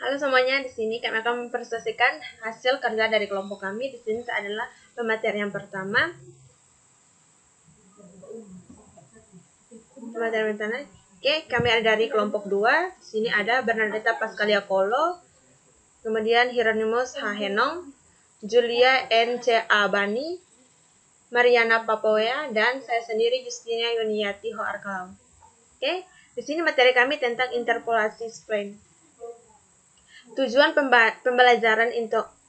Halo semuanya, di sini kami akan mempresentasikan hasil kerja dari kelompok kami. Di sini adalah pemateri yang pertama. Oke, kami ada dari kelompok 2. Di sini ada Bernadetta Pascaliakolo, kemudian Hieronymus H. Henong, Julia N. C. Abani, Mariana Papoea, dan saya sendiri Justina Yuniati Ho Arkalau. Oke, di sini materi kami tentang interpolasi spline. Tujuan pembelajaran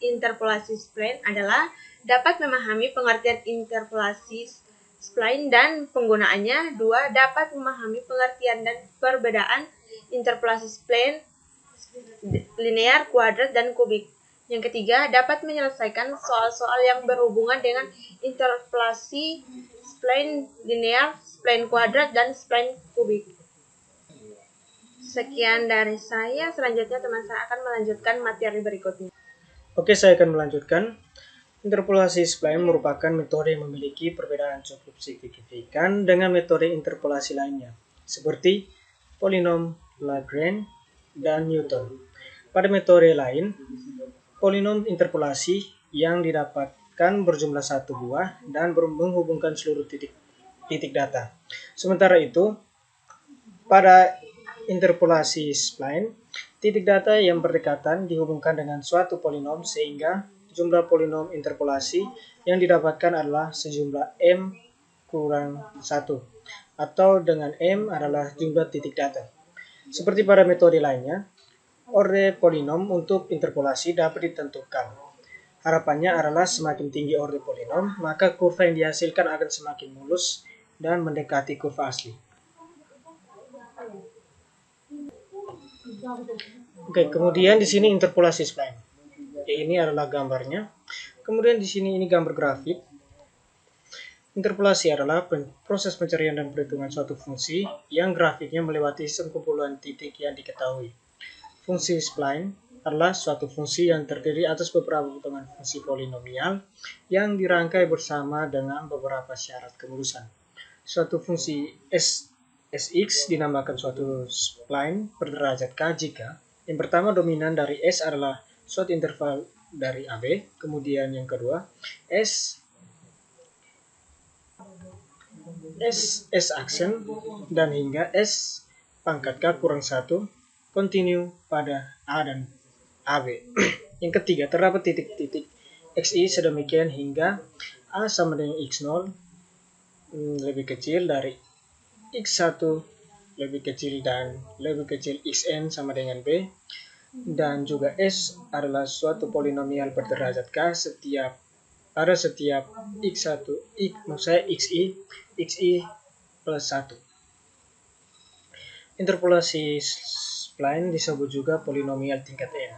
interpolasi spline adalah dapat memahami pengertian interpolasi spline dan penggunaannya. 2. Dapat memahami pengertian dan perbedaan interpolasi spline linear, kuadrat, dan kubik. Yang ketiga, dapat menyelesaikan soal-soal yang berhubungan dengan interpolasi spline linear, spline kuadrat, dan spline kubik. Sekian dari saya, selanjutnya teman saya akan melanjutkan materi berikutnya. Oke, saya akan melanjutkan. Interpolasi spline merupakan metode yang memiliki perbedaan cukup signifikan dengan metode interpolasi lainnya, seperti polinom, Lagrange, dan Newton. Pada metode lain, polinom interpolasi yang didapatkan berjumlah satu buah dan menghubungkan seluruh titik data. Sementara itu, pada interpolasi spline, titik data yang berdekatan dihubungkan dengan suatu polinom sehingga jumlah polinom interpolasi yang didapatkan adalah sejumlah M kurang 1, atau dengan M adalah jumlah titik data. Seperti pada metode lainnya, orde polinom untuk interpolasi dapat ditentukan. Harapannya adalah semakin tinggi orde polinom, maka kurva yang dihasilkan akan semakin mulus dan mendekati kurva asli. Oke, kemudian di sini interpolasi spline. Ini adalah gambarnya. Kemudian di sini ini gambar grafik. Interpolasi adalah proses pencarian dan perhitungan suatu fungsi yang grafiknya melewati sekumpulan titik yang diketahui. Fungsi spline adalah suatu fungsi yang terdiri atas beberapa potongan fungsi polinomial yang dirangkai bersama dengan beberapa syarat kemulusan. Suatu fungsi Sx dinamakan suatu spline berderajat k jika yang pertama dominan dari S adalah suatu interval dari AB, kemudian yang kedua S aksen dan hingga S pangkat K kurang 1 kontinu pada A dan AB. Yang ketiga, terdapat titik-titik XI sedemikian hingga A sama dengan X0 lebih kecil dari X1 lebih kecil dan lebih kecil Xn sama dengan B, dan juga S adalah suatu polinomial berderajat K pada setiap X1, XI plus 1. Interpolasi spline disebut juga polinomial tingkat N.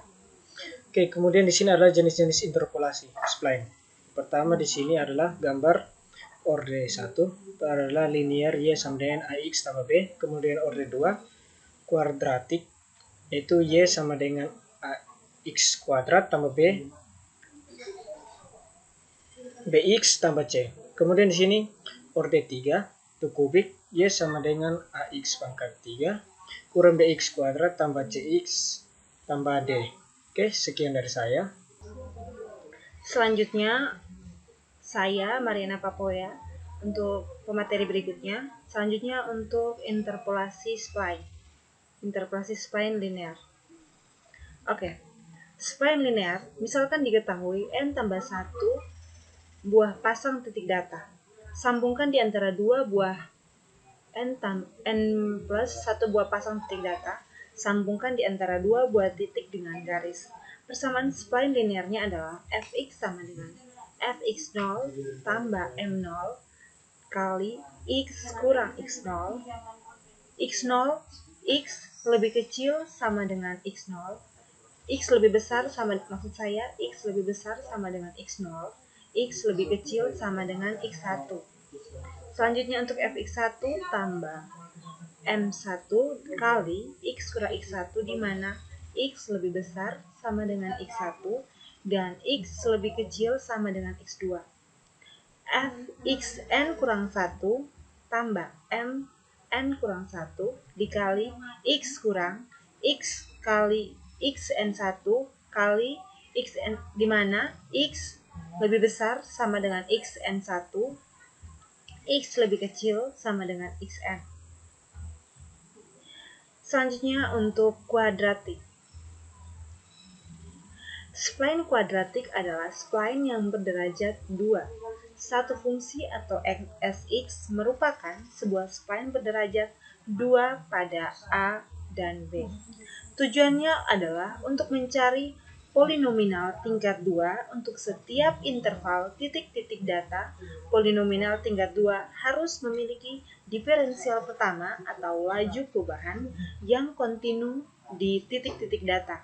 Oke, kemudian di sini adalah jenis-jenis interpolasi spline. Pertama di sini adalah gambar orde 1 adalah linear Y sama dengan AX tambah B. Kemudian orde 2 kuadratik, yaitu Y sama dengan AX kuadrat tambah B BX tambah C. Kemudian di sini orde 3 itu kubik, Y sama dengan AX pangkat 3 kurang BX kuadrat tambah CX tambah D. Oke, sekian dari saya. Selanjutnya, saya Mariana Papoea untuk pemateri berikutnya. Selanjutnya untuk interpolasi spline. Interpolasi spline linear. Oke. Spline linear misalkan diketahui N tambah 1 buah pasang titik data. Sambungkan di antara 2 buah N plus 1 buah pasang titik data. Sambungkan di antara 2 buah titik dengan garis. Persamaan spline linearnya adalah Fx sama dengan Fx0 tambah M0 kali X kurang X0. X0, X lebih kecil sama dengan X0. X lebih besar sama, maksud saya X lebih besar sama dengan X0. X lebih kecil sama dengan X1. Selanjutnya untuk Fx1 tambah M1 kali X kurang X1 di mana X lebih besar sama dengan X1 dan X lebih kecil sama dengan X2. Fxn kurang 1 tambah Mn kurang 1 dikali X kurang X kali xn1 kali xn, di mana x lebih besar sama dengan xn1, x lebih kecil sama dengan xn. Selanjutnya untuk kuadratik. Spline kuadratik adalah spline yang berderajat 2. Satu fungsi atau Sx merupakan sebuah spline berderajat 2 pada A dan B. Tujuannya adalah untuk mencari polinomial tingkat 2 untuk setiap interval titik-titik data. Polinomial tingkat 2 harus memiliki diferensial pertama atau laju perubahan yang kontinu di titik-titik data.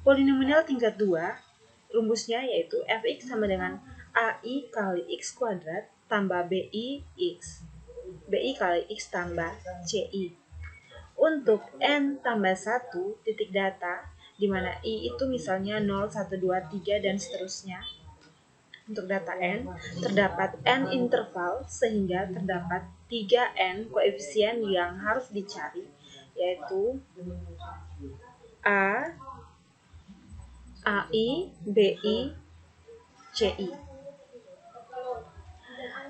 Polinomial tingkat 2 rumusnya yaitu fx sama dengan ai kali x kuadrat tambah bi kali x tambah ci. Untuk n tambah 1 titik data, di mana i itu misalnya 0, 1, 2, 3, dan seterusnya. Untuk data n, terdapat n interval sehingga terdapat 3n koefisien yang harus dicari, yaitu a, ai, bi, ci.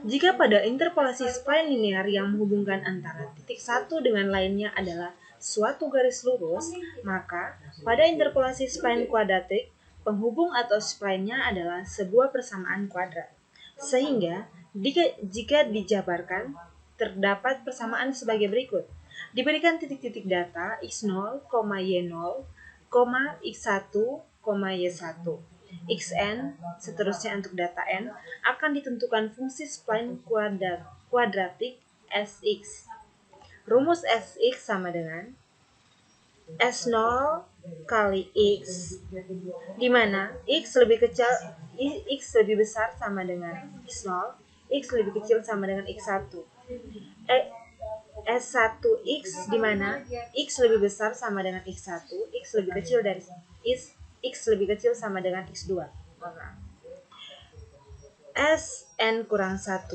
Jika pada interpolasi spline linear yang menghubungkan antara titik satu dengan lainnya adalah suatu garis lurus, maka pada interpolasi spline kuadratik, penghubung atau spline-nya adalah sebuah persamaan kuadrat. Sehingga, jika dijabarkan, terdapat persamaan sebagai berikut. Diberikan titik-titik data x0, y0, x1, y1. Xn, seterusnya untuk data n, akan ditentukan fungsi spline kuadratik Sx. Rumus Sx sama dengan S0 kali X, di mana X lebih besar sama dengan X0, X lebih kecil sama dengan X1. S1X, di mana X lebih besar sama dengan X1, X lebih kecil dari X lebih kecil sama dengan X2. Sn kurang 1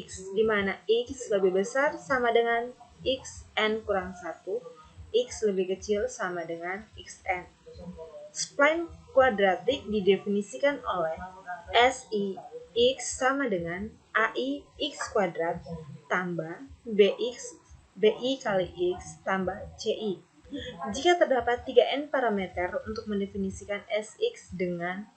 X, di mana X lebih besar sama dengan Xn kurang 1, X lebih kecil sama dengan Xn. Spline kuadratik didefinisikan oleh Si X sama dengan AI X kuadrat tambah BI kali X tambah CI. Jika terdapat 3n parameter untuk mendefinisikan Sx dengan,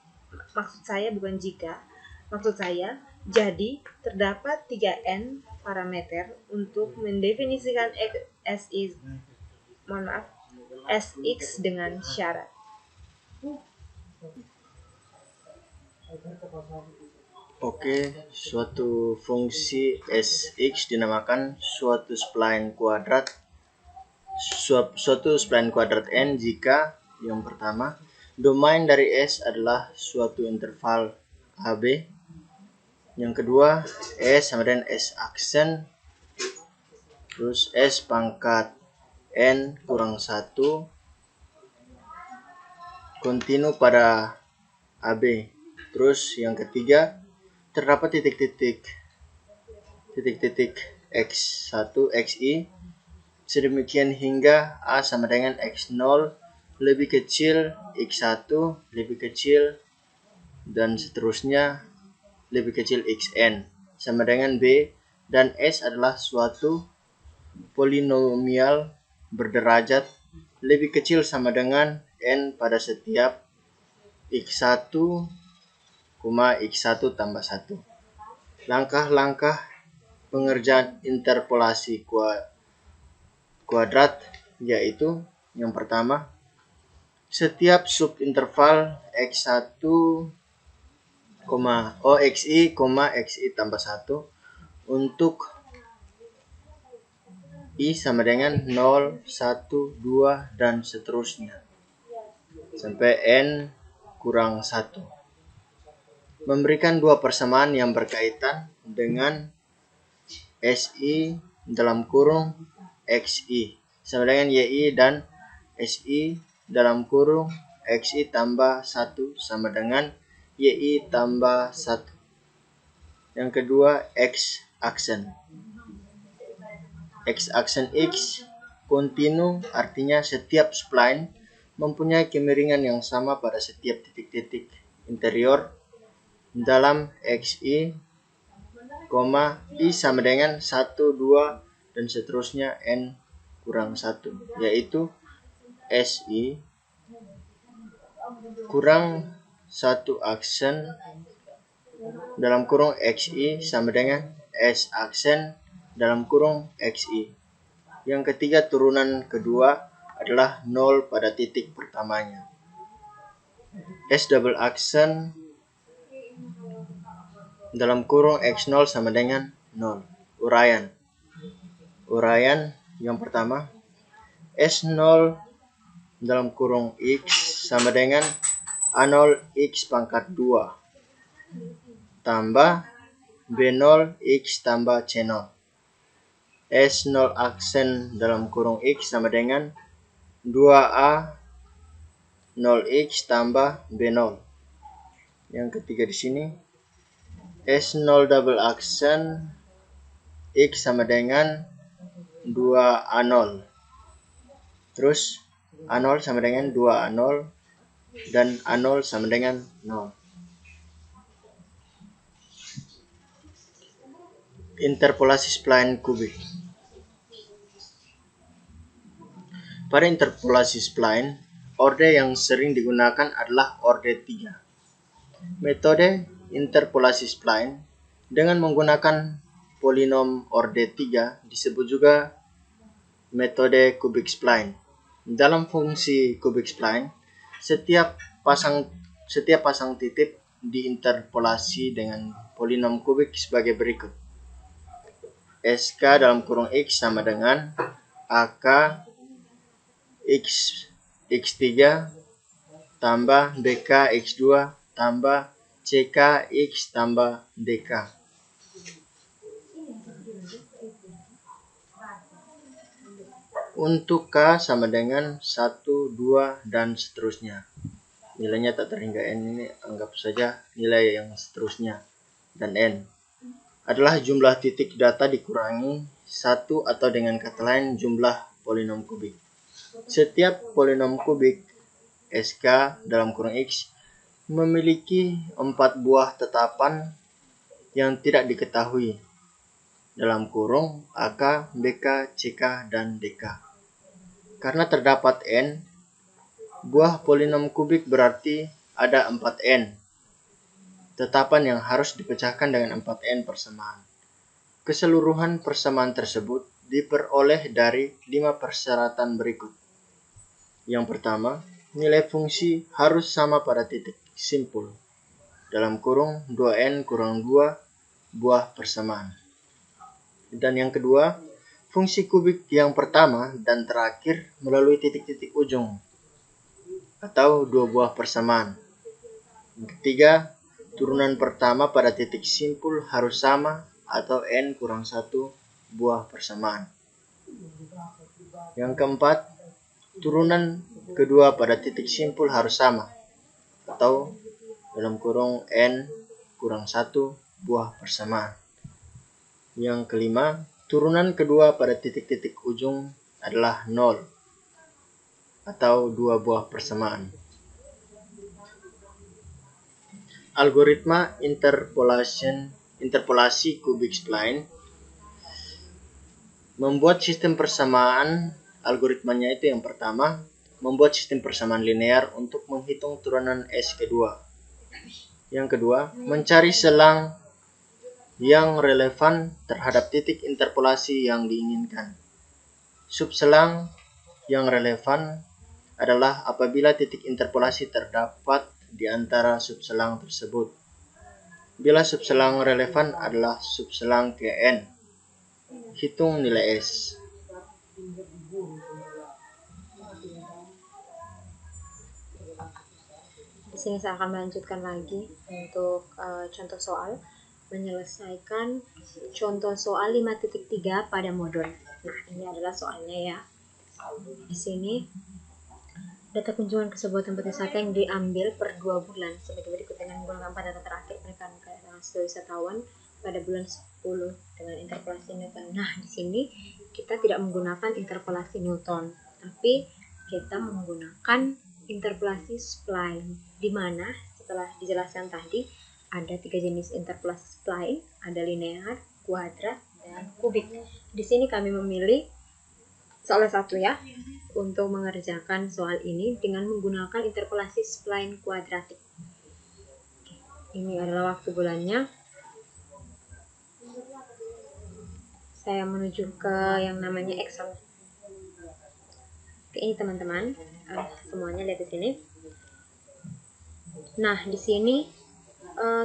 jadi terdapat 3n parameter untuk mendefinisikan Sx dengan syarat. Oke, suatu fungsi Sx dinamakan suatu spline kuadrat n jika yang pertama, domain dari S adalah suatu interval AB. Yang kedua, S sama dengan S aksen, terus S pangkat N kurang 1 kontinu pada AB. Terus yang ketiga, terdapat titik-titik X1, XI sedemikian hingga A sama dengan X0 lebih kecil, X1 lebih kecil, dan seterusnya lebih kecil Xn sama dengan B, dan S adalah suatu polinomial berderajat lebih kecil sama dengan N pada setiap X1, X1 tambah 1. Langkah-langkah pengerjaan interpolasi kuadrat yaitu yang pertama, setiap subinterval X1, XI tambah 1 untuk I sama dengan 0, 1, 2, dan seterusnya sampai N kurang 1. Memberikan dua persamaan yang berkaitan dengan SI dalam kurung XI sama dengan YI dan SI dalam kurung XI tambah 1 sama dengan YI tambah 1. Yang kedua, X aksen. X aksen X kontinu artinya setiap spline mempunyai kemiringan yang sama pada setiap titik-titik interior dalam XI, I sama dengan 1, 2, dan seterusnya N kurang 1, yaitu SI kurang 1 aksen dalam kurung XI sama dengan S aksen dalam kurung XI. Yang ketiga, turunan kedua adalah 0 pada titik pertamanya. S double aksen dalam kurung X0 sama dengan 0. Uraian yang pertama, S0 dalam kurung X sama dengan A0 X pangkat 2 tambah B0 X tambah C0. S0 aksen dalam kurung X sama dengan 2A 0X tambah B0. Yang ketiga di sini, S0 double aksen X sama dengan 2A0. Terus A0 sama dengan 2A0 dan A0 sama dengan 0. Interpolasi spline kubik. Pada interpolasi spline, orde yang sering digunakan adalah orde 3. Metode interpolasi spline dengan menggunakan polinom orde 3 disebut juga metode kubik spline. Dalam fungsi kubik spline, setiap pasang titik diinterpolasi dengan polinom kubik sebagai berikut. SK dalam kurung X sama dengan AK X3 tambah BK X2 tambah CK X tambah DK. Untuk K sama dengan 1, 2, dan seterusnya. Nilainya tak terhingga N, ini anggap saja nilai yang seterusnya. Dan N adalah jumlah titik data dikurangi 1 atau dengan kata lain jumlah polinom kubik. Setiap polinom kubik SK dalam kurung X memiliki 4 buah tetapan yang tidak diketahui dalam kurung AK, BK, CK, dan DK. Karena terdapat N buah polinom kubik, berarti ada 4N tetapan yang harus dipecahkan dengan 4N persamaan. Keseluruhan persamaan tersebut diperoleh dari 5 persyaratan berikut. Yang pertama, nilai fungsi harus sama pada titik simpul dalam kurung 2N kurang 2 buah persamaan. Dan yang kedua, fungsi kubik yang pertama dan terakhir melalui titik-titik ujung atau 2 buah persamaan. Yang ketiga, turunan pertama pada titik simpul harus sama atau N kurang 1 buah persamaan. Yang keempat, turunan kedua pada titik simpul harus sama atau dalam kurung N kurang 1 buah persamaan. Yang kelima, turunan kedua pada titik-titik ujung adalah 0 atau 2 buah persamaan. Algoritma interpolasi kubik spline membuat sistem persamaan. Algoritmanya itu yang pertama, membuat sistem persamaan linear untuk menghitung turunan S kedua. Yang kedua, mencari selang yang relevan terhadap titik interpolasi yang diinginkan. Subselang yang relevan adalah apabila titik interpolasi terdapat di antara subselang tersebut. Bila subselang relevan adalah subselang Kn, hitung nilai S. Di sini saya akan melanjutkan lagi untuk contoh soal, menyelesaikan contoh soal 5.3 pada modul. Nah, ini adalah soalnya ya. Di sini data kunjungan ke sebuah tempat wisata yang diambil per 2 bulan sebagai berikut dengan menggunakan pada data terakhir pernikahan kedatangan wisatawan pada bulan 10 dengan interpolasi Newton. Nah, di sini kita tidak menggunakan interpolasi Newton, tapi kita menggunakan interpolasi spline, di mana setelah dijelaskan tadi ada 3 jenis interpolasi spline, ada linear, kuadrat, dan kubik. Di sini kami memilih salah satu ya untuk mengerjakan soal ini dengan menggunakan interpolasi spline kuadratik. Ini adalah waktu bulannya. Saya menuju ke yang namanya Excel. Oke, ini teman-teman, semuanya lihat di sini. Nah, di sini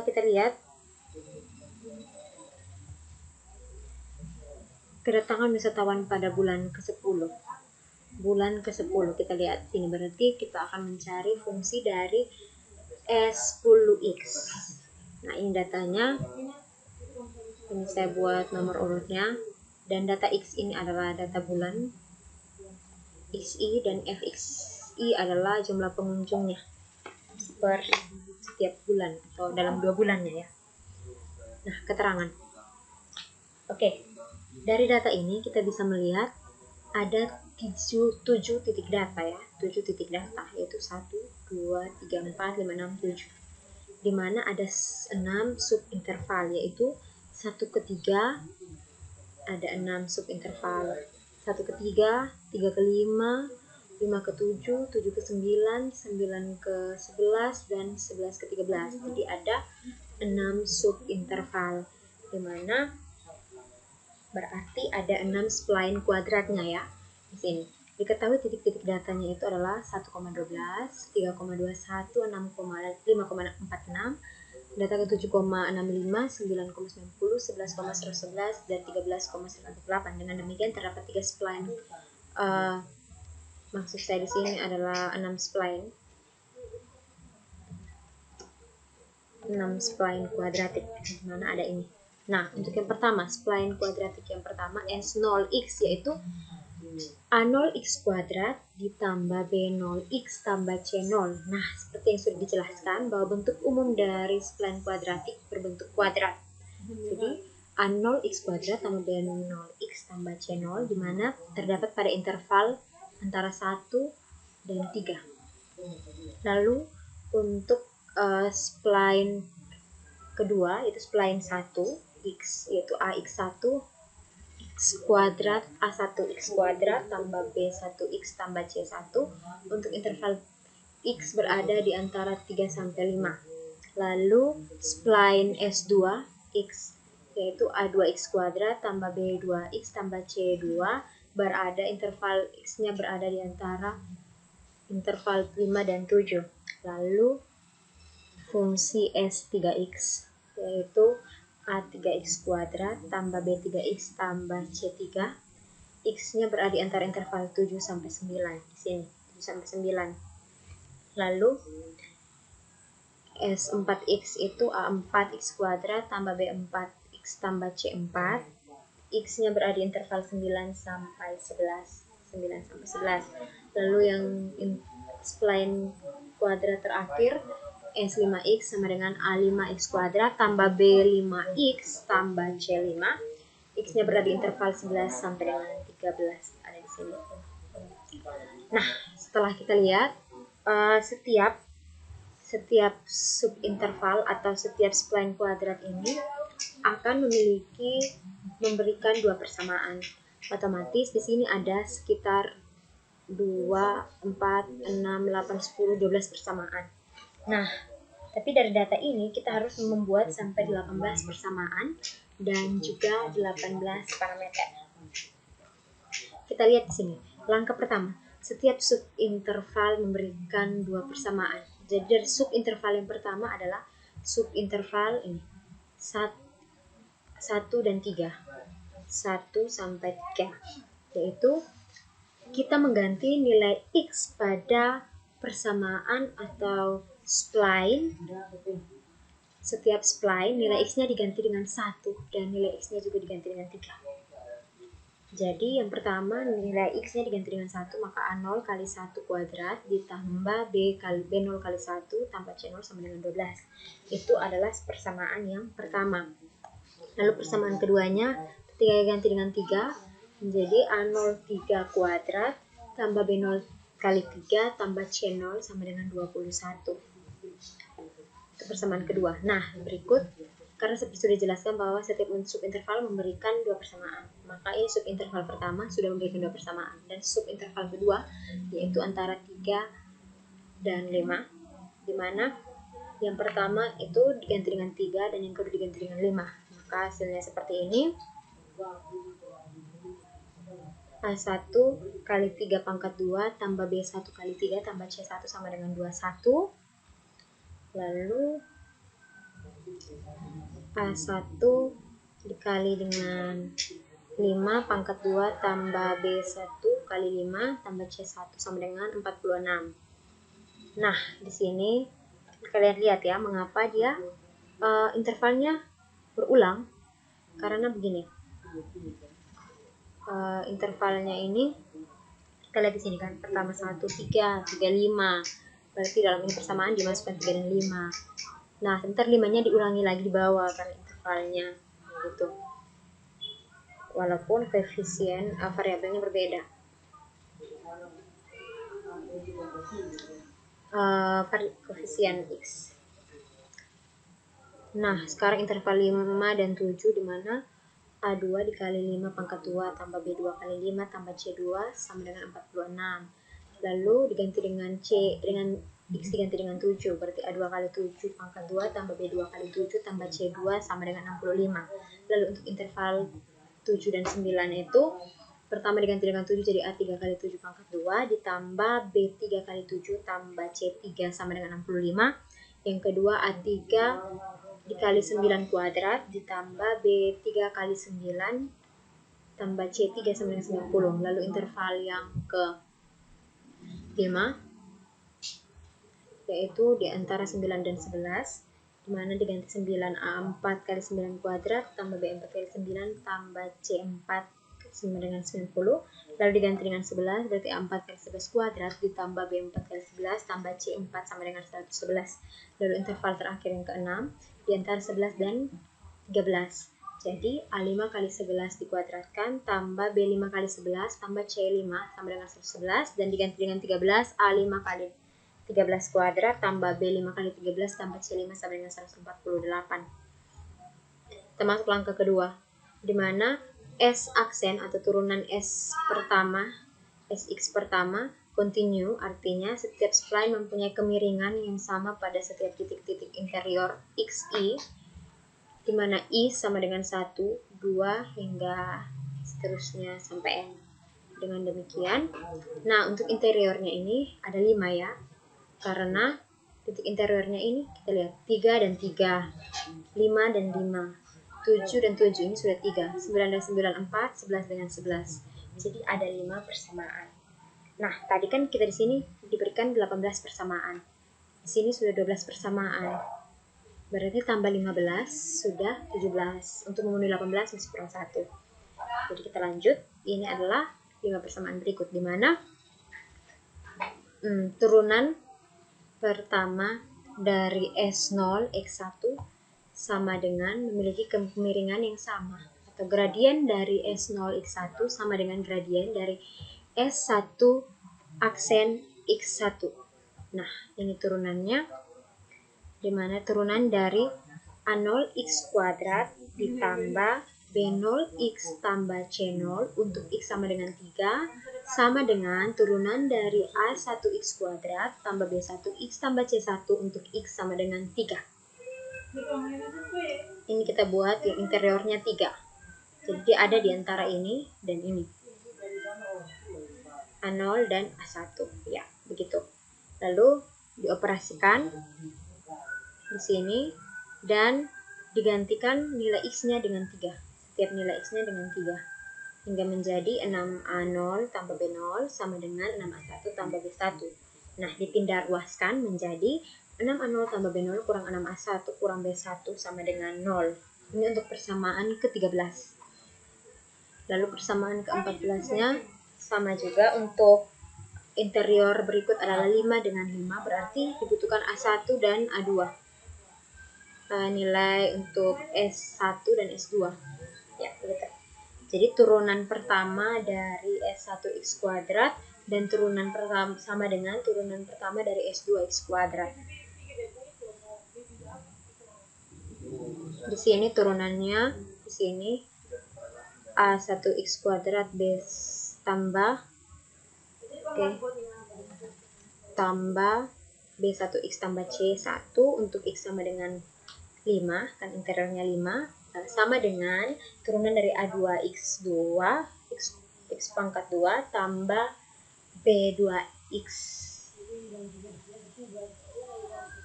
kita lihat kedatangan wisatawan pada bulan ke-10. Bulan ke-10 kita lihat sini, berarti kita akan mencari fungsi dari S10X. Nah, ini datanya. Ini saya buat nomor urutnya, dan data X ini adalah data bulan, XI dan FXI adalah jumlah pengunjungnya per setiap bulan atau dalam 2 bulannya ya. Nah, keterangan. Oke, dari data ini kita bisa melihat ada 7 titik data ya, 7 titik data, yaitu 1, 2, 3, 4, 5, 6, 7, di mana ada 6 subinterval, yaitu 1 ke 3 ada 6 subinterval, 1 ke 3, 3 ke 5, 5 ke 7, 7 ke 9, 9 ke 11, dan 11 ke 13. Jadi ada 6 subinterval, di mana berarti ada 6 spline kuadratnya ya. Di sini diketahui titik-titik datanya itu adalah 1,12, 3,21, 5,46, data ke 7,65, 9,90, 11,111, dan 13,118. Dengan demikian terdapat 3 spline. Maksud saya di sini adalah 6 spline. 6 spline kuadratik, mana ada ini. Nah, untuk yang pertama, spline kuadratik yang pertama S0X, yaitu A0X kuadrat ditambah B0X tambah C0. Nah, seperti yang sudah dijelaskan bahwa bentuk umum dari spline kuadratik berbentuk kuadrat. Jadi, A0X kuadrat tambah B0X tambah C0, di mana terdapat pada interval antara 1 dan 3. Lalu, untuk spline kedua, yaitu spline 1, X, yaitu AX1, X kuadrat A1X kuadrat tambah B1X tambah C1, untuk interval X berada di antara 3 sampai 5. Lalu spline S2 X, yaitu A2X kuadrat tambah B2X tambah C2, berada interval X-nya berada di antara interval 5 dan 7. Lalu fungsi S3X, yaitu A3X kuadrat tambah B3X tambah C3, X-nya berada di antara interval 7 sampai 9. Di sini 7 sampai 9. Lalu S4X itu A4X kuadrat tambah B4X tambah C4, X-nya berada di interval 9 sampai 11. 9 sampai 11. Lalu yang spline kuadrat terakhir S5X sama dengan A5X kuadrat tambah B5X tambah C5, X-nya berada di interval 11 sampai dengan 13, ada di sini. Nah, setelah kita lihat setiap subinterval atau setiap spline kuadrat ini akan memberikan 2 persamaan. Otomatis di sini ada sekitar 2, 4, 6, 8, 10, 12 persamaan. Nah, tapi dari data ini kita harus membuat sampai 18 persamaan dan juga 18 parameter. Kita lihat di sini. Langkah pertama, setiap subinterval memberikan 2 persamaan. Jadi dari subinterval yang pertama adalah subinterval ini 1 dan 3. 1 sampai 3. Yaitu kita mengganti nilai X pada persamaan atau spline. Setiap spline nilai X-nya diganti dengan 1 dan nilai X-nya juga diganti dengan 3. Jadi yang pertama nilai X-nya diganti dengan 1, maka A0 kali 1 kuadrat ditambah B0 kali 1 tambah C0 sama dengan 12. Itu adalah persamaan yang pertama. Lalu persamaan keduanya ketika diganti dengan 3 menjadi A0 3 kuadrat tambah B0 kali 3 tambah C0 sama dengan 21. Itu persamaan kedua. Nah, berikut, karena seperti sudah dijelaskan bahwa setiap subinterval memberikan 2 persamaan, maka ini subinterval pertama sudah memberikan 2 persamaan, dan subinterval kedua yaitu antara 3 dan 5, di mana yang pertama itu diganti dengan 3 dan yang kedua diganti dengan 5. Maka hasilnya seperti ini. A1 kali 3 pangkat 2 tambah B1 kali 3 tambah C1 sama dengan 21. Lalu A1 dikali dengan 5 pangkat 2 tambah B1 kali 5 tambah C1 sama dengan 46. Nah, di sini kalian lihat ya, mengapa dia intervalnya berulang. Karena begini, intervalnya ini kita lihat di sini kan, pertama 1, 3, 3, 5. Berarti dalam ini persamaan dimasukkan 3 dan 5. Nah, sebentar 5-nya diulangi lagi di bawah karena intervalnya gitu. Walaupun koefisien variabelnya berbeda. Koefisien X. Nah, sekarang interval 5 dan 7 di mana A2 dikali 5 pangkat 2 tambah B2 kali 5 tambah C2 sama dengan 46. Lalu diganti dengan X diganti dengan 7, berarti A2 kali 7 pangkat 2 tambah B2 kali 7 tambah C2 sama dengan 65. Lalu untuk interval 7 dan 9 itu, pertama diganti dengan 7 jadi A3 kali 7 pangkat 2 ditambah B3 kali 7 tambah C3 sama dengan 65. Yang kedua A3 dikali 9 kuadrat ditambah B3 kali 9 tambah C3 sama dengan 90. Lalu interval yang ke 5 yaitu di antara 9 dan 11, dimana diganti 9 A4 kali 9 kuadrat tambah B4 kali 9 tambah C4 sama dengan 90. Lalu diganti dengan 11, berarti A4 kali 11 kuadrat ditambah B4 kali 11 tambah C4 sama dengan 111. Lalu interval terakhir yang ke-6 di antara 11 dan 13. Jadi A5 kali 11 dikuadratkan tambah B5 kali 11 tambah C5 sama dengan 111 dan diganti dengan 13, A5 kali 13 kuadrat tambah B5 kali 13 tambah C5 sama dengan 148. Termasuk langkah kedua, di mana S aksen atau turunan S pertama, Sx pertama, continue, artinya setiap spline mempunyai kemiringan yang sama pada setiap titik-titik interior XI, di mana I sama dengan 1, 2, hingga seterusnya sampai N. Dengan demikian, nah untuk interiornya ini ada 5 ya, karena titik interiornya ini kita lihat 3 dan 3, 5 dan 5, 7 dan 7 ini sudah 3, 9 dan 9 4, 11 dengan 11. Jadi ada 5 persamaan. Nah, tadi kan kita di sini diberikan 18 persamaan. Di sini sudah 12 persamaan. Berarti tambah 15 sudah 17. Untuk memenuhi 18 masih kurang 1. Jadi kita lanjut. Ini adalah 5 persamaan berikut, di mana turunan pertama dari S0 X1 sama dengan memiliki kemiringan yang sama, atau gradien dari S0 X1 sama dengan gradien dari S1 aksen X1. Nah, ini turunannya, di mana turunan dari A0 X kuadrat ditambah B0X tambah C0 untuk X sama dengan 3 sama dengan turunan dari A1X kuadrat tambah B1X tambah C1 untuk X sama dengan 3. Ini kita buat yang interiornya 3. Jadi ada di antara ini dan ini. A0 dan A1. Ya, begitu. Lalu dioperasikan di sini dan digantikan nilai X-nya dengan 3. Setiap nilai X-nya dengan 3. Hingga menjadi 6A0 tambah B0 sama dengan 6A1 tambah B1. Nah, dipindah ruaskan menjadi 6A0 tambah B0 kurang 6A1 kurang B1 sama dengan 0. Ini untuk persamaan ke-13. Lalu persamaan ke-14-nya sama juga. Untuk interior berikut adalah 5 dengan 5, berarti dibutuhkan A1 dan A2. Nilai untuk S1 dan S2. Ya, begitu. Jadi turunan pertama dari S1X kuadrat dan turunan pertama sama dengan turunan pertama dari S2X kuadrat. Di sini turunannya, di sini A1X kuadrat B tambah tambah B1X tambah C1 untuk X sama dengan 5, kan interiornya 5, sama dengan turunan dari A2X2 X pangkat 2 tambah B2X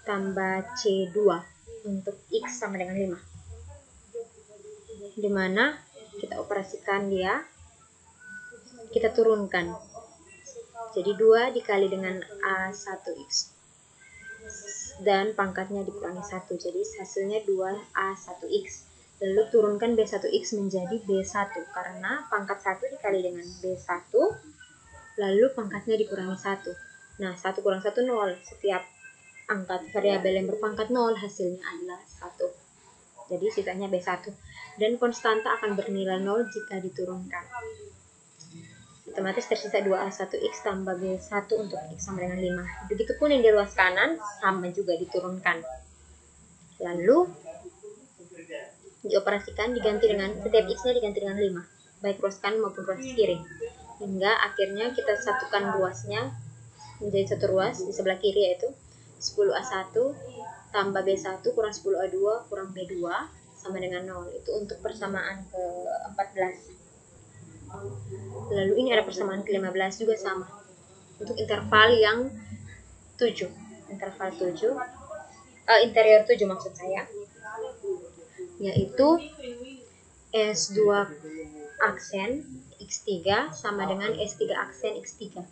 tambah C2 untuk X sama dengan 5, dimana kita operasikan dia, kita turunkan. Jadi 2 dikali dengan A1X dan pangkatnya dikurangi 1, jadi hasilnya 2A1X. Lalu turunkan B1X menjadi B1 karena pangkat 1 dikali dengan B1 lalu pangkatnya dikurangi 1. Nah, 1 kurang 1 0. Setiap angkat variabel yang berpangkat 0 hasilnya adalah 1. Jadi sisanya B1. Dan konstanta akan bernilai 0 jika diturunkan. Otomatis tersisa 2A1X tambah B1 untuk X sama dengan 5. Begitupun yang di ruas kanan sama juga diturunkan. Lalu dioperasikan diganti dengan setiap X-nya diganti dengan 5, baik ruas kanan maupun ruas kiri. Hingga akhirnya kita satukan ruasnya menjadi satu ruas di sebelah kiri, yaitu 10A1 tambah B1 kurang 10A2 kurang B2 sama dengan 0. Itu untuk persamaan ke-14. Lalu ini ada persamaan ke-15 juga sama. Untuk interval yang 7. Interval 7. Interior 7 maksud saya. Yaitu S2 aksen X3 sama dengan S3 aksen X3.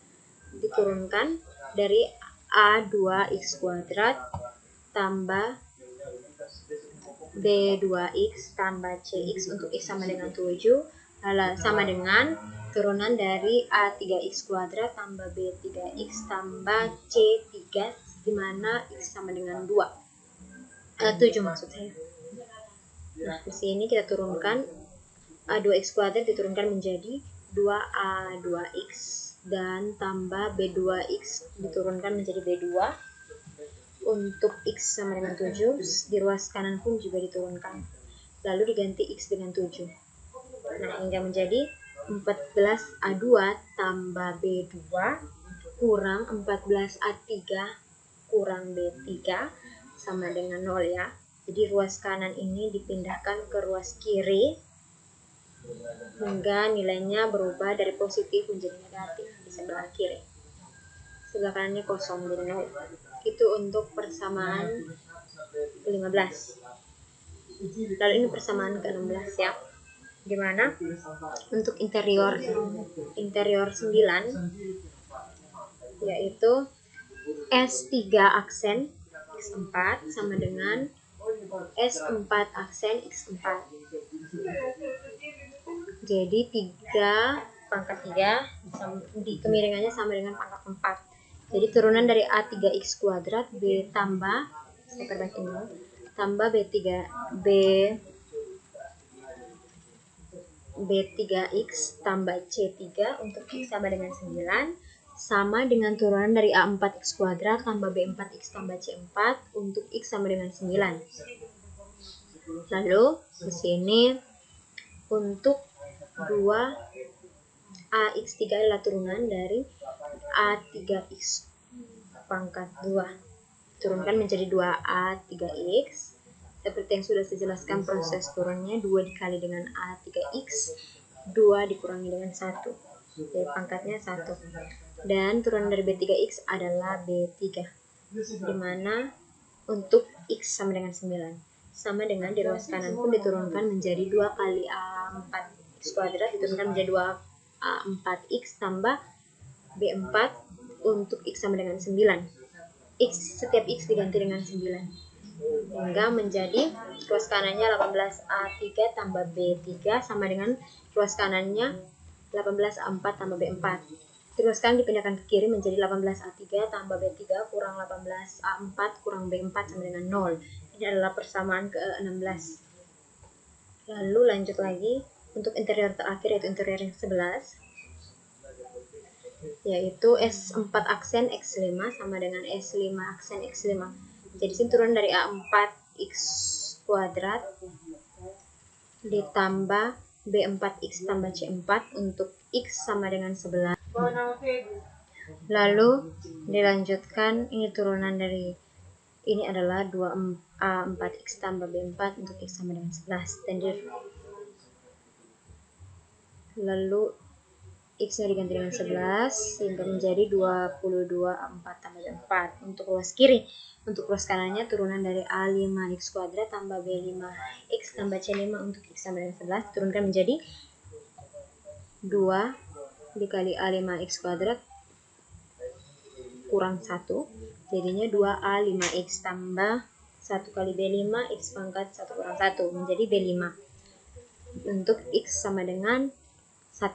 Diturunkan dari A2X kuadrat tambah B2X tambah CX untuk X sama dengan 7 sama dengan turunan dari A3X kuadrat tambah B3X tambah C3 dimana X sama dengan 7 maksud saya. Nah, di sini kita turunkan A2X kuadrat diturunkan menjadi 2A2X dan tambah B2X diturunkan menjadi B2 untuk X sama dengan 7. Di ruas kanan pun juga diturunkan, lalu diganti X dengan 7. Nah, hingga menjadi 14A2 tambah B2 kurang 14A3 kurang B3 sama dengan 0 ya. Jadi ruas kanan ini dipindahkan ke ruas kiri hingga nilainya berubah dari positif menjadi negatif di sebelah kiri. Sebelah kanannya kosong jadi 0. Itu untuk persamaan ke-15. Lalu ini persamaan ke-16 ya. Dimana untuk interior 9 yaitu S3 aksen X4 sama dengan S4 aksen X4. Jadi 3 pangkat 3 di kemiringannya sama dengan pangkat 4. Jadi turunan dari A3X kuadrat B tambah, saya perbaiki dulu, tambah B3X tambah C3 untuk X sama dengan 9 sama dengan turunan dari A4X kuadrat tambah B4X tambah C4 untuk X sama dengan 9. Lalu di sini untuk 2AX3 adalah turunan dari A3X pangkat 2. Turunkan menjadi 2A3X. Seperti yang sudah saya jelaskan proses turunnya, 2 dikali dengan A3X, 2 dikurangi dengan 1. Jadi pangkatnya 1. Dan turunan dari B3X adalah B3. Dimana untuk X sama dengan 9. Sama dengan di ruas kanan pun diturunkan menjadi 2 kali A4X kuadrat diturunkan menjadi 2A4X tambah B4 untuk X sama dengan 9. Setiap X diganti dengan 9. Hingga menjadi ruas kanannya 18A3 tambah B3 sama dengan ruas kanannya 18A4 tambah B4. Terus kan dipindahkan ke kiri menjadi 18A3 tambah B3 kurang 18A4 kurang B4 sama dengan 0. Ini adalah persamaan ke-16. Lalu lanjut lagi untuk interior terakhir yaitu interior yang 11. yaitu S4 aksen X5 sama dengan S5 aksen X5. Jadi sini turun dari A4 X kuadrat ditambah B4X tambah C4 untuk X sama dengan 11. Lalu dilanjutkan, ini turunan dari ini adalah 2A4X tambah B4 untuk X sama dengan 11. Dan lalu X-nya diganti dengan 11 sehingga menjadi 22A4 tambah B4 untuk ruas kiri. Untuk ruas kanannya turunan dari A5X kuadrat tambah B5X tambah C5 untuk X sama dengan 11 turunkan menjadi 2 dikali A5X kuadrat kurang 1, jadinya 2A5X tambah 1 kali B5 X pangkat 1 kurang 1 menjadi B5 untuk X sama dengan 1.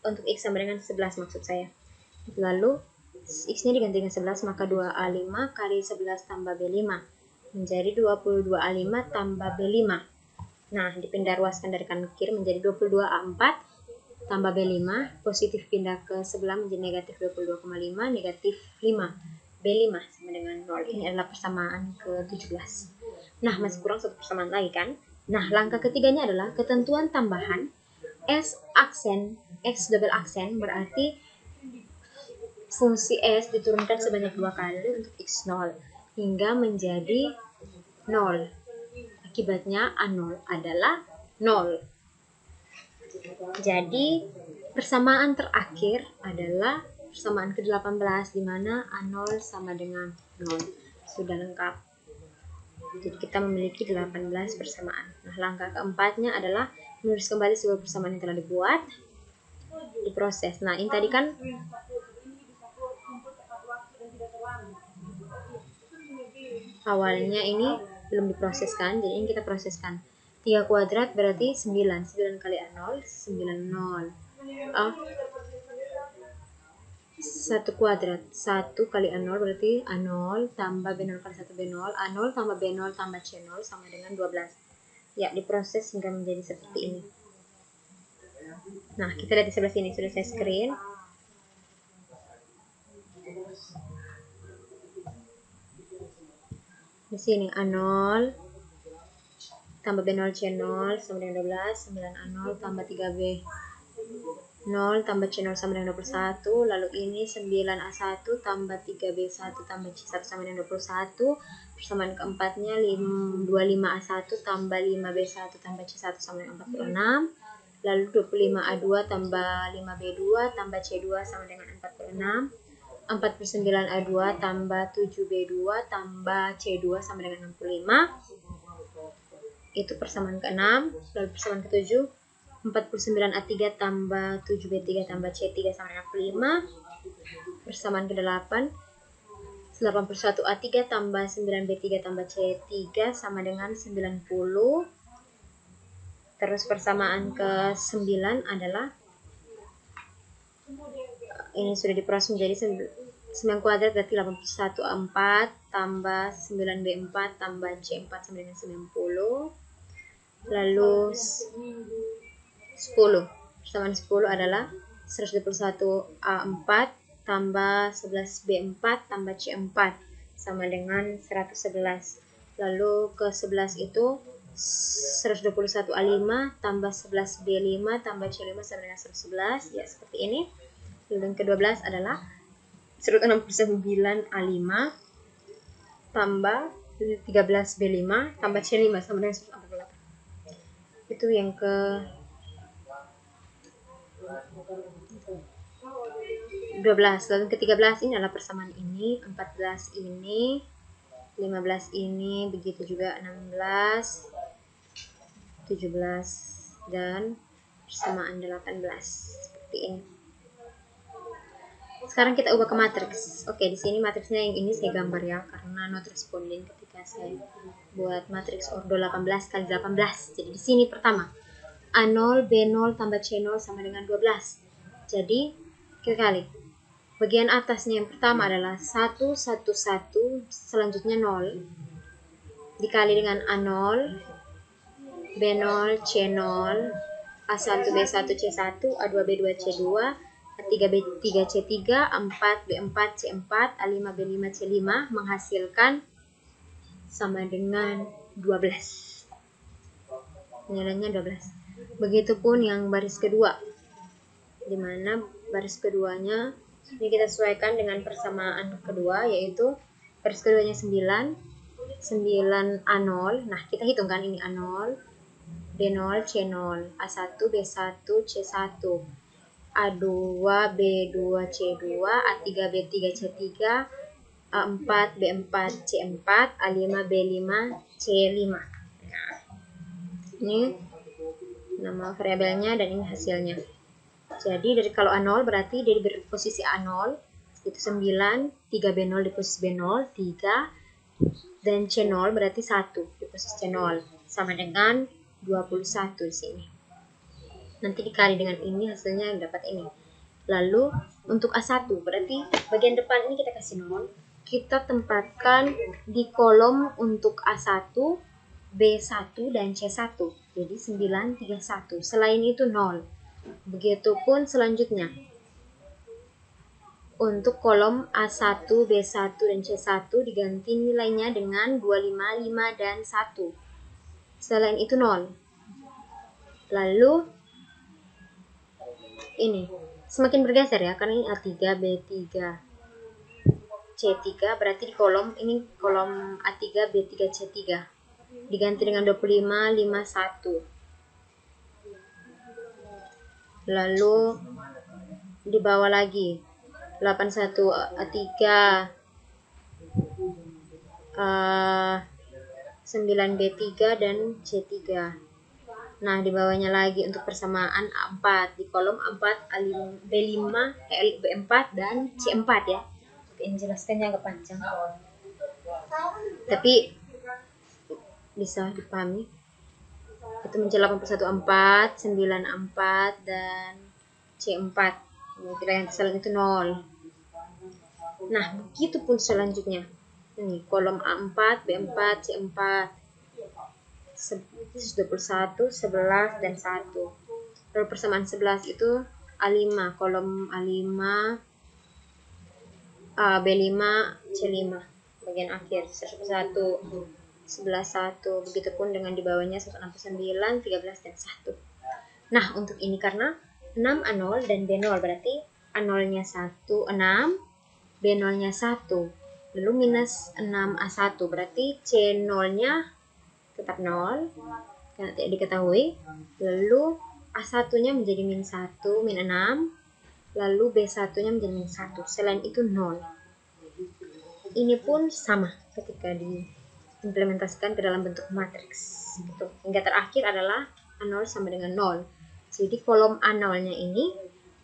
Untuk X sama dengan 11 maksud saya. Lalu X-nya diganti dengan 11, maka 2A5 kali 11 tambah B5 menjadi 22A5 tambah B5. Nah, dipindah ruaskan dari kanan ke kiri menjadi 22A4 tambah B5, positif pindah ke sebelah menjadi negatif 22,5, negatif 5. B5 sama dengan 0. Ini adalah persamaan ke-17. Nah, masih kurang satu persamaan lagi kan? Nah, langkah ketiganya adalah ketentuan tambahan S aksen, X double aksen, berarti fungsi S diturunkan sebanyak 2 kali untuk X0 hingga menjadi 0. Akibatnya A0 adalah 0. Jadi persamaan terakhir adalah persamaan ke-18 di mana A0 sama dengan 0. Sudah lengkap. Jadi kita memiliki 18 persamaan. Nah, langkah keempatnya adalah menulis kembali seluruh persamaan yang telah dibuat, diproses. Nah, ini tadi kan awalnya ini belum diproseskan, jadi ini kita proseskan. 3 kuadrat berarti 9. 9 kali A0, 9 0. 1 kuadrat. 1 kali A0 berarti A0 tambah B0 kali 1 B0. A0 tambah B0 tambah C0 sama dengan 12. Ya, diproses hingga menjadi seperti ini. Nah, kita lihat di sebelah sini. Sudah saya screen. Di sini A0 tambah B0 C0 sama dengan 12, 9A0 tambah 3B0 tambah C0 sama dengan 21, lalu ini 9A1 tambah 3B1 tambah C1 sama dengan 21, persamaan keempatnya 25A1 tambah 5B1 tambah C1 sama dengan 46, lalu 25A2 tambah 5B2 tambah C2 sama dengan 46, 49A2 tambah 7B2 tambah C2 sama dengan 65. Itu persamaan ke-6. Lalu persamaan ke-7, 49A3 tambah 7B3 tambah C3 sama dengan 5. Persamaan ke-8, 81A3 tambah 9B3 tambah C3 sama dengan 90. Terus persamaan ke-9 adalah ini sudah diproses menjadi 9 kuadrat berarti 81A4 tambah 9B4 tambah C4 sama dengan 90. Lalu 10. Persamaan 10 adalah 121A4 tambah 11B4 tambah C4 sama dengan 111. Lalu ke 11 itu 121A5 tambah 11B5 tambah C5 sama dengan 111. Ya, seperti ini. Lalu yang ke-12 adalah 169A5 tambah 13B5 tambah C5 sama dengan 148. Itu yang ke 12. Lalu ke 13 ini adalah persamaan ini, 14 ini, 15 ini, begitu juga 16, 17 dan persamaan 18 seperti ini. Sekarang kita ubah ke matriks. Oke, di sini matriksnya yang ini saya gambar ya, karena not responding ketika saya buat matriks ordo 18 kali 18. Jadi di sini pertama A0 B0 tambah C0 sama dengan 12. Jadi kita kali. Bagian atasnya yang pertama adalah 1 1 1, selanjutnya 0 dikali dengan A0 B0 C0 A1 B1 C1 A2 B2 C2 A3 B3 C3 A4 B4 C4 A5 B5 C5 menghasilkan sama dengan 12. Nilainya 12. Begitupun yang baris kedua, di mana baris keduanya ini kita sesuaikan dengan persamaan kedua, yaitu baris keduanya 9 A0. Nah, kita hitungkan ini A0, B0, C0, A1, B1, C1, A2, B2, C2, A3, B3, C3, A4, B4, C4, A5, B5, C5. Nah, ini nama variabelnya dan ini hasilnya. Jadi dari kalau A0 berarti dari posisi A0 itu 9, 3B0 di posisi B0, 3, dan C0 berarti 1 di posisi C0, sama dengan 21 di sini. Nanti dikali dengan ini hasilnya dapat ini. Lalu untuk A1 berarti bagian depan ini kita kasih 0. Kita tempatkan di kolom untuk A1, B1 dan C1. Jadi 9, 3, 1. Selain itu 0. Begitupun selanjutnya. Untuk kolom A1, B1 dan C1 diganti nilainya dengan 25, 5 dan 1. Selain itu 0. Lalu ini semakin bergeser ya, karena ini A3, B3, C3 berarti di kolom ini kolom A3, B3, C3 diganti dengan 25, 5, 1. Lalu di bawah lagi 81 A3, 9B3 dan C3. Nah, di bawahnya lagi untuk persamaan A4 di kolom A4, B5, B4 dan C4 ya. Ini jelaskannya agak panjang, tapi bisa dipahami. Itu menjadi 81 A4, 9 A4 dan C4. Kita yang selain itu 0. Nah, begitu pun selanjutnya. Ini kolom A4, B4, C4. 21, 11 dan 1. Lalu persamaan 11 itu A5, kolom A5, B5, C5 bagian akhir 1, 11, 1. Begitupun dengan di bawahnya 169, 13 dan 1. Nah, untuk ini karena 6 A0 dan B0 berarti A0-nya 1, 6, B0-nya 1. Lalu minus 6 A1 berarti C0-nya tetap 0 karena tidak diketahui. Lalu A1-nya menjadi min 1, min 6. Lalu B1-nya menjadi min 1. Selain itu 0. Ini pun sama ketika diimplementasikan ke dalam bentuk matriks. Gitu. Hingga terakhir adalah A0 sama dengan 0. Jadi kolom A0-nya ini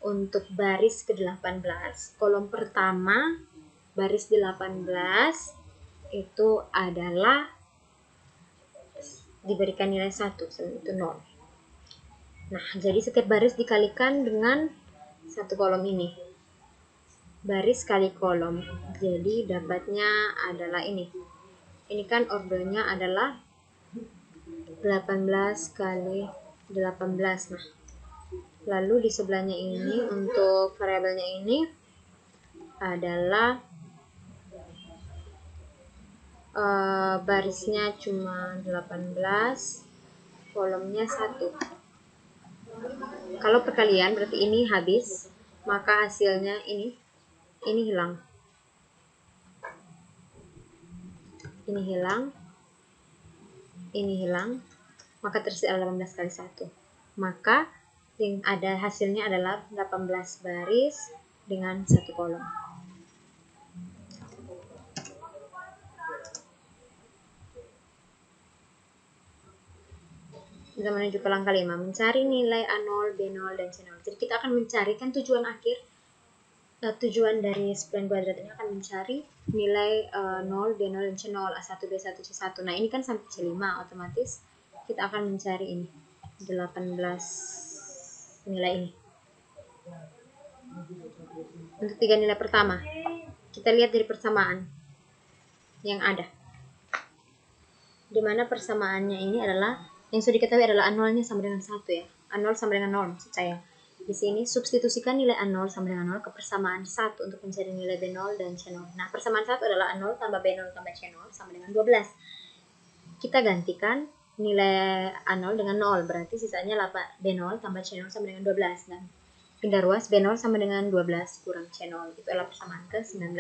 untuk baris ke-18, kolom pertama baris 18 itu adalah diberikan nilai 1, itu 0. Nah, jadi setiap baris dikalikan dengan satu kolom ini. Baris kali kolom. Jadi dapatnya adalah ini. Ini kan ordernya adalah 18 kali 18. Nah, lalu di sebelahnya ini untuk variabelnya ini adalah barisnya cuma 18, kolomnya 1. Kalau perkalian berarti ini habis, maka hasilnya ini hilang. Ini hilang. Ini hilang. Maka tersisa 18 kali 1. Maka yang ada hasilnya adalah 18 baris dengan 1 kolom. Kita menuju ke langkah 5, mencari nilai A0, B0, dan C0. Jadi kita akan mencari, kan tujuan akhir, tujuan dari spline kuadrat ini akan mencari nilai 0, B0, dan C0, A1, B1, C1. Nah, ini kan sampai C5, otomatis kita akan mencari ini, 18 nilai ini. Untuk 3 nilai pertama, kita lihat dari persamaan yang ada. Dimana persamaannya ini adalah yang sudah diketahui adalah A0-nya sama dengan 1 ya. A0 sama dengan 0 maksud saya. Di sini substitusikan nilai A0 sama dengan 0 ke persamaan 1 untuk mencari nilai B0 dan C0. Nah, persamaan 1 adalah A0 tambah B0 tambah C0 sama dengan 12. Kita gantikan nilai A0 dengan 0, berarti sisanya B0 tambah C0 sama dengan 12. Dan pindah ruas, B0 sama dengan 12 kurang C0. Itu adalah persamaan ke-19.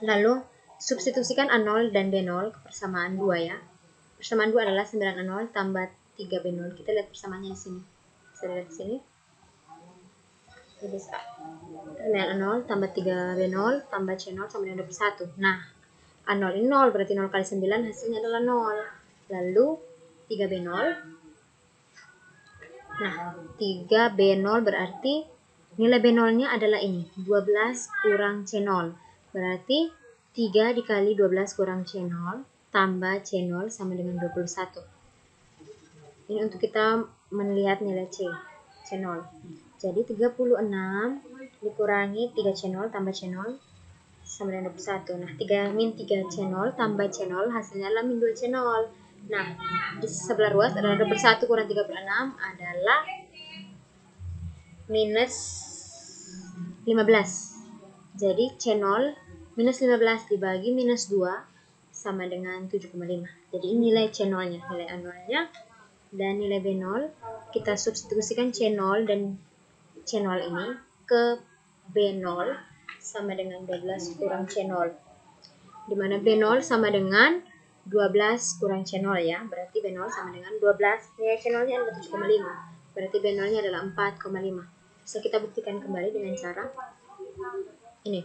Lalu, substitusikan A0 dan B0 ke persamaan 2 ya. Persamaan 2 adalah 9A0 tambah 3B0. Kita lihat persamaannya di sini. Bisa lihat di sini. Jadi 9A0 tambah 3B0 tambah C0 sama dengan 21. Nah, A0 ini 0, berarti 0 kali 9 hasilnya adalah 0. Lalu 3B0. Nah, 3B0 berarti nilai B0-nya adalah ini, 12 kurang C0. Berarti 3 dikali 12 kurang C0 tambah C0 sama dengan 21. Ini untuk kita melihat nilai C0. Jadi 36 dikurangi 3C0 tambah C0 sama dengan 21. Nah, min 3C0 tambah C0 hasilnya adalah min 2C0. Nah, di sebelah ruas adalah 21 kurang 36 adalah minus 15. Jadi C0 minus 15 dibagi minus 2 sama dengan 7,5. Jadi ini nilai C0-nya, nilai A0-nya dan nilai B0. Kita substitusikan C0 dan C0 ini ke B0 sama dengan 12 kurang C0. Dimana B0 sama dengan 12 kurang C0 ya. Berarti B0 sama dengan 12. Nilai C0-nya adalah 7,5. Berarti B0-nya adalah 4,5. Bisa kita buktikan kembali dengan cara ini.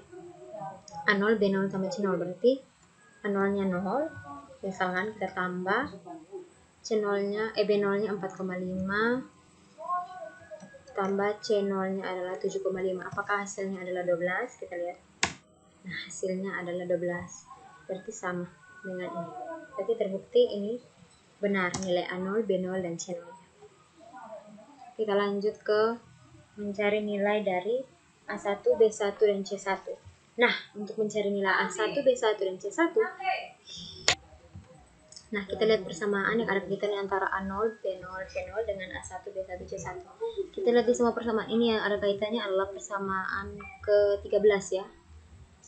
A0 B0 tambah C0 berarti A0-nya 0, misalkan kita tambah C0-nya B0-nya 4,5 tambah C0-nya adalah 7,5. Apakah hasilnya adalah 12? Kita lihat. Nah, hasilnya adalah 12. Berarti sama dengan ini. Berarti terbukti ini benar nilai A0, B0 dan C0. Kita lanjut ke mencari nilai dari A1, B1 dan C1. Nah, untuk mencari nilai A1, B1 dan C1, nah kita lihat persamaan yang ada kaitannya antara A0, B0, C0 dengan A1, B1, C1. Kita lihat di semua persamaan ini yang ada kaitannya adalah persamaan ke-13 ya.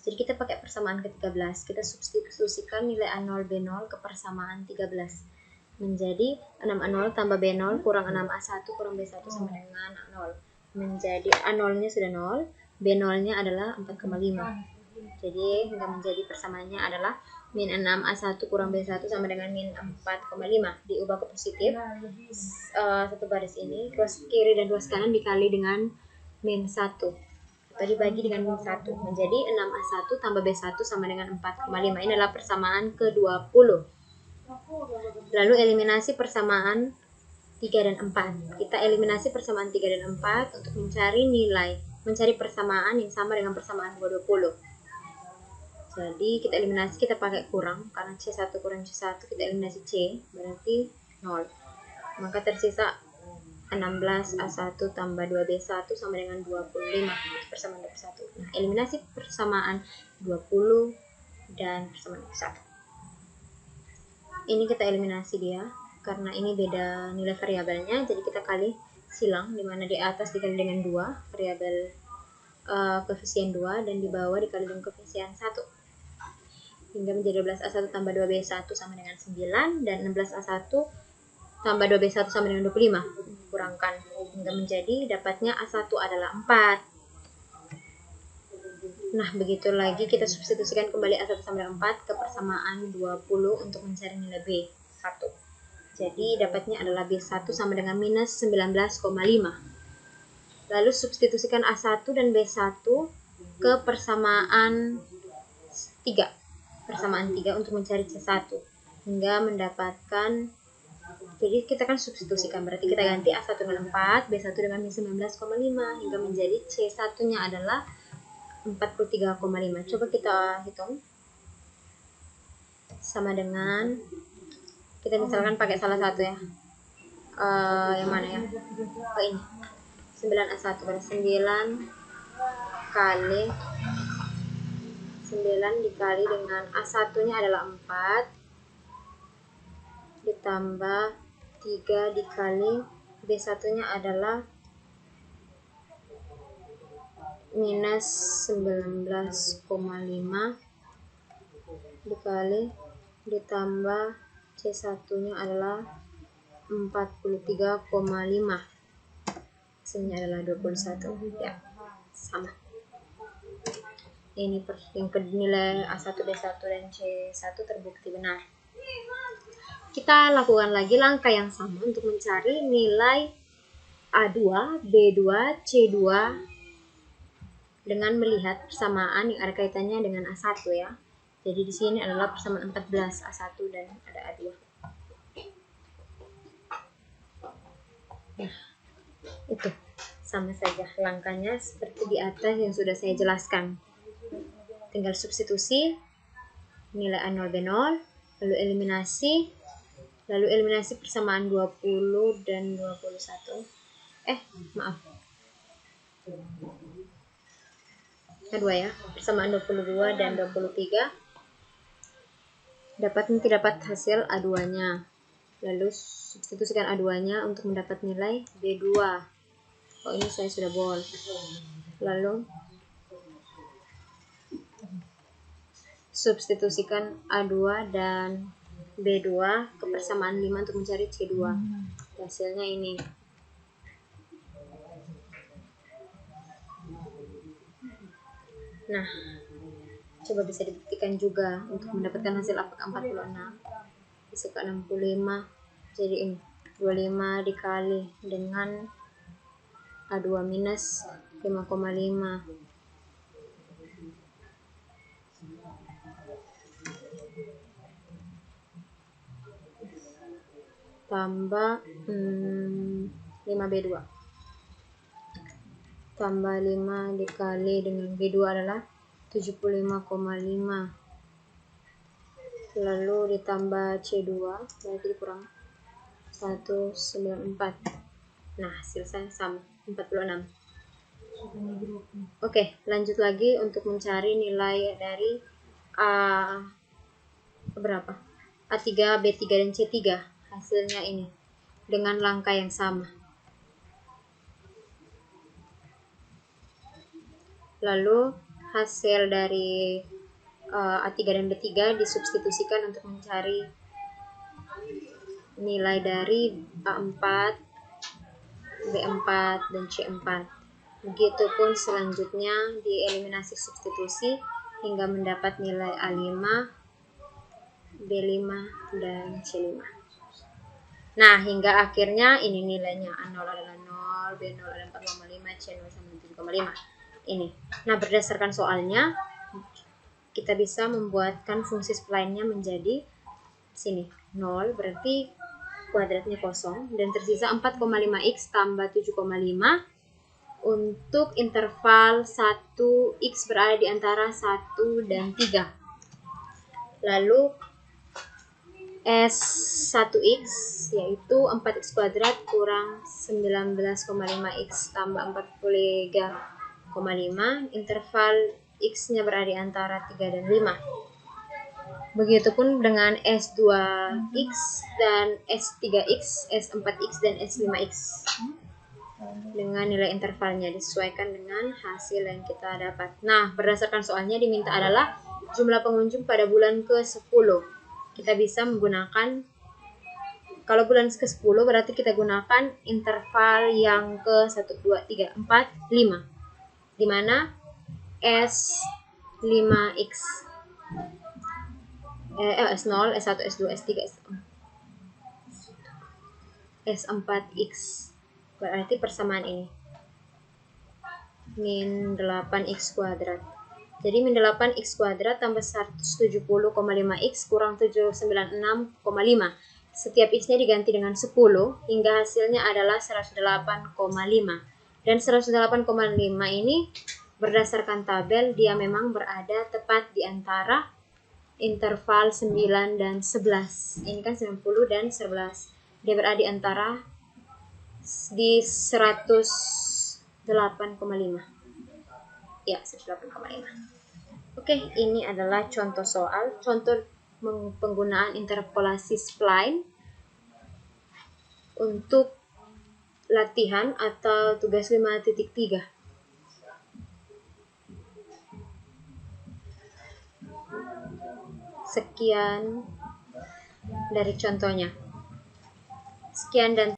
Jadi kita pakai persamaan ke-13. Kita substitusikan nilai A0, B0 ke persamaan 13. Menjadi 6A0 tambah B0 kurang 6A1 kurang B1 sama dengan 0. Menjadi A0-nya sudah 0, B0-nya adalah 4,5. Jadi hingga menjadi persamaannya adalah min 6A1 kurang B1 sama dengan min 4,5. Diubah ke positif. Satu baris ini, ruas kiri dan ruas kanan dikali dengan min 1. Atau dibagi dengan min 1. Menjadi 6A1 tambah B1 sama dengan 4,5. Ini adalah persamaan ke-20. Lalu eliminasi persamaan 3 dan 4. Kita eliminasi persamaan 3 dan 4 untuk mencari persamaan yang sama dengan persamaan 20. Jadi kita eliminasi, kita pakai kurang, karena C1 kurang C1 kita eliminasi C, berarti 0. Maka tersisa 16A1 tambah 2B1 sama dengan 25, persamaan 21. Nah, eliminasi persamaan 20 dan persamaan 21. Ini kita eliminasi dia, karena ini beda nilai variabelnya, jadi kita kali silang, dimana di atas dikali dengan 2, variabel koefisien 2, dan di bawah dikali dengan koefisien 1. Hingga menjadi 12A1 tambah 2B1 sama dengan 9, dan 16A1 tambah 2B1 sama dengan 25. Kurangkan hingga menjadi dapatnya A1 adalah 4. Nah, begitu lagi kita substitusikan kembali A1 sama dengan 4 ke persamaan 20 untuk mencari nilai B1. Jadi dapatnya adalah B1 sama dengan minus 19,5. Lalu substitusikan A1 dan B1 ke persamaan 3. Persamaan 3 untuk mencari C1 hingga mendapatkan, jadi kita kan substitusikan, berarti kita ganti A1 dengan 4, B1 dengan min 19,5 hingga menjadi C1 nya adalah 43,5. Coba kita hitung. Sama dengan, kita misalkan pakai salah satu ya, yang mana ya, ini 9A1 pada 9 kali 9 dikali dengan A1 nya adalah 4 ditambah 3 dikali B1-nya adalah minus 19,5 dikali ditambah C1-nya adalah 43,5, hasilnya adalah 21. Ya, sama. Ini yang nilai A1, B1 dan C1 terbukti benar. Kita lakukan lagi langkah yang sama untuk mencari nilai A2, B2, C2 dengan melihat persamaan yang ada kaitannya dengan A1 ya. Jadi di sini adalah persamaan 14 A1 dan ada A2. Nah, itu sama saja langkahnya seperti di atas yang sudah saya jelaskan. Tinggal substitusi nilai A0 B0, lalu eliminasi persamaan 20 dan 21. Maaf. Kedua ya, persamaan 22 dan 23. Nanti dapat hasil A2-nya. Lalu substitusikan A2-nya untuk mendapat nilai B2. Oh, ini saya sudah bold. Lalu substitusikan A2 dan B2 ke persamaan 5 untuk mencari C2. Hasilnya ini. Nah, coba bisa dibuktikan juga untuk mendapatkan hasil apakah 46 bisa ke 65. Jadi ini 25 dikali dengan A2 minus 5,5 tambah 5B2 tambah 5 dikali dengan B2 adalah 75,5, lalu ditambah C2 berarti dikurang 194. Nah, hasil saya sama 46. Oke, lanjut lagi untuk mencari nilai dari berapa? A3, B3 dan C3. Hasilnya ini dengan langkah yang sama. Lalu hasil dari A3 dan B3 disubstitusikan untuk mencari nilai dari A4, B4 dan C4. Begitupun selanjutnya dieliminasi substitusi hingga mendapat nilai A5, B5 dan C5. Nah, hingga akhirnya ini nilainya A0 adalah 0, B0 adalah 4,5, C0 sama 7,5. Ini. Nah, berdasarkan soalnya kita bisa membuatkan fungsi spline-nya menjadi sini 0, berarti kuadratnya kosong dan tersisa 4,5x tambah 7,5 untuk interval 1x berada di antara 1 dan 3. Lalu S1x yaitu 4x kuadrat kurang 19,5x tambah 43,5, interval x-nya berada di antara 3 dan 5. Begitupun dengan S2x dan S3x, S4x dan S5x. Dengan nilai intervalnya disesuaikan dengan hasil yang kita dapat. Nah, berdasarkan soalnya diminta adalah jumlah pengunjung pada bulan ke-10. Kita bisa menggunakan, kalau bulan ke-10 berarti kita gunakan interval yang ke-1, 2, 3, 4, 5. Di mana S5x, S0, S1, S2, S3, S4x berarti persamaan ini min 8x kuadrat. Jadi min 8x kuadrat tambah 170,5x kurang 796,5. Setiap x-nya diganti dengan 10 hingga hasilnya adalah 108,5. Dan 108,5 ini berdasarkan tabel dia memang berada tepat di antara interval 9 dan 11. Ini kan 90 dan 11. Dia berada di antara di 108,5. Ya, 108,5. Oke, ini adalah contoh soal, contoh penggunaan interpolasi spline untuk latihan atau tugas 5.3. Sekian dari contohnya. Sekian dan